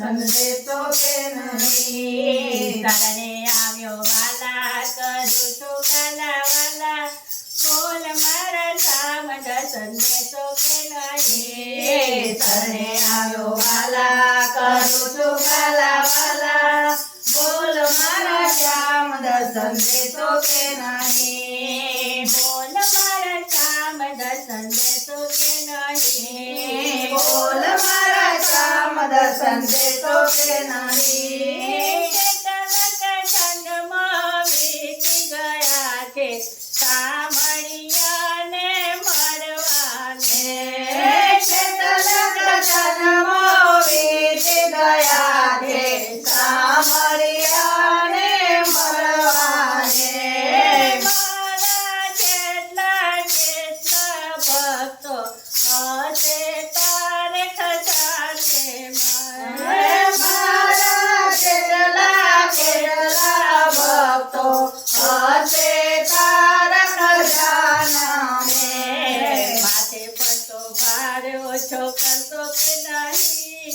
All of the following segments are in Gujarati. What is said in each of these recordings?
દર્શન દેશો કે નહીં. શરણે આવ્યો વાલા કરું છું કાલા વાલા બોલ મારા શ્યામ દર્શન દેશો કે નહીં. શરણે આવ્યો વાલા કરું છું કાલા વાલા બોલ મારા શ્યામ દર્શન દેશો કે નહીં. બોલ મારા શ્યામ દર્શન દેશો કે નહીં. બોલ મારા શ્યામ દર્શન દેશો કે નહીં. જન્મ વીતી ગયા છે સામળિયાને મળવાને. જન્મો વીતી ગયા છે સામળિયાને મળવાને. મારા જેટલા ભક્તો હશે તારે ખજાને મારા કેટલા ભક્તો હશે તારા ખજાનાને. માથે પડતો ભાર ઓછો કરશો કે નહીં.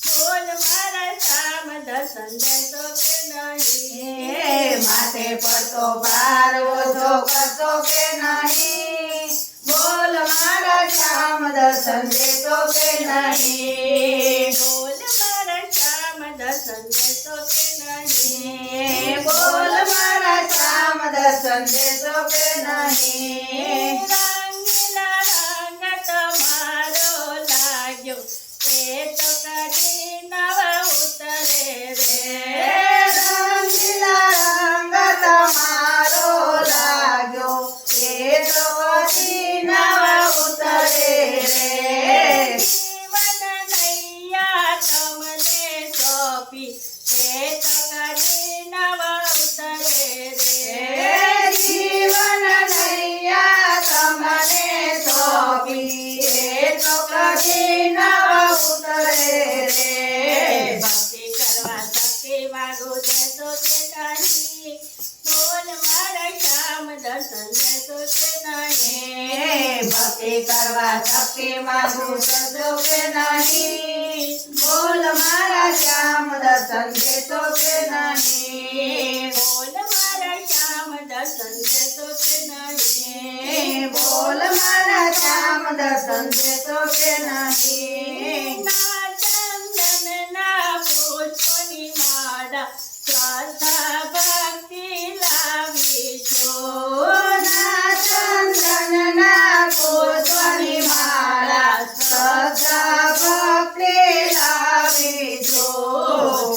બોલ મારા શ્યામ દર્શન દેશો કે નહીં. માથે પડતો ભાર ઓછો કરશો કે નહીં. બોલ મારા શ્યામ દર્શન દેશો કે નહીં. બોલ મારા શ્યામ દર્શન દેશો કે નહીં. બોલ મારા શ્યામ દર્શન દેશો કે નહીં. રંગીલા રંગ તમારો લાગ્યો એ તો કદી નવા ઉતરે રે. રંગીલા રંગ તમારો લાગ્યો એ તો કદી નવા ઉતરે રે. જીવન નૈયા તમને સોંપી એ તો કદી નવા ઉતરે રે. જીવન નૈયા તમને સોંપી એ તો કદી નવા ઉતરે રે. ભક્તિ કરવા શક્તિ માગો દેશો કે નહીં. બોલ મારા શ્યામ દર્શન દેશો કે નહીં. ભક્તિ કરવા શક્તિ માંગુ દેશો કે નહીં. બોલ મારા શ્યામ દર્શન દેશો કે નહીં. બોલ મારા શ્યામ દર્શન દેશો કે નહીં. બોલ મારા શ્યામ દર્શન દેશો કે નહીં. ના ચંદનના પુષ્પની માળા શ્રદ્ધા ભક્તિ લાવી છો. ના ચંદનના પુષ્પની માળા શ્રદ્ધા ભક્તિ લાવી જો.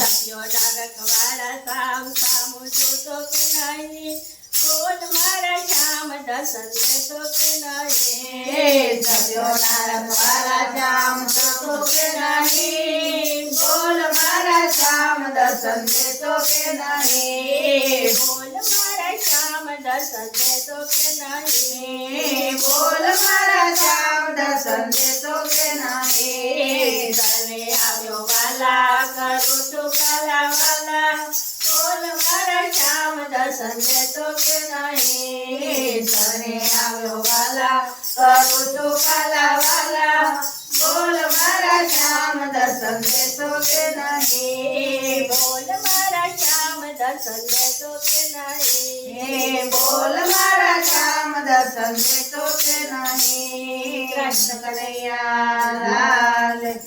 સત્યોના રખવાડા સામ સામું જોશો કે નહીં. બોલ મારા શ્યામ દર્શન દેશો કે નહીં. સત્યોના રખવાડા શ્યામ દેશો કે નહીં. બોલ મારા શ્યામ દર્શન દેશો કે નહીં. બોલ મારા શ્યામ દર્શન દેશો કે નહીં. બોલ મારા શ્યામ દર્શન દેશો કે નહીં. શરણે આવ્યો વાલા કરું છું કાલા વાલા બોલ મારા શ્યામ દર્શન દેશો કે નહીં. શરણે આવ્યો વાલા કરું છું કાલા વાલા બોલ મારા શ્યામ દર્શન દેશો કે નહીં. બોલ મારા શ્યામ દર્શન દેશો કે નહીં. બોલ મારા શ્યામ દર્શન દેશો કે નહીં. કૃષ્ણ કનૈયા લાલ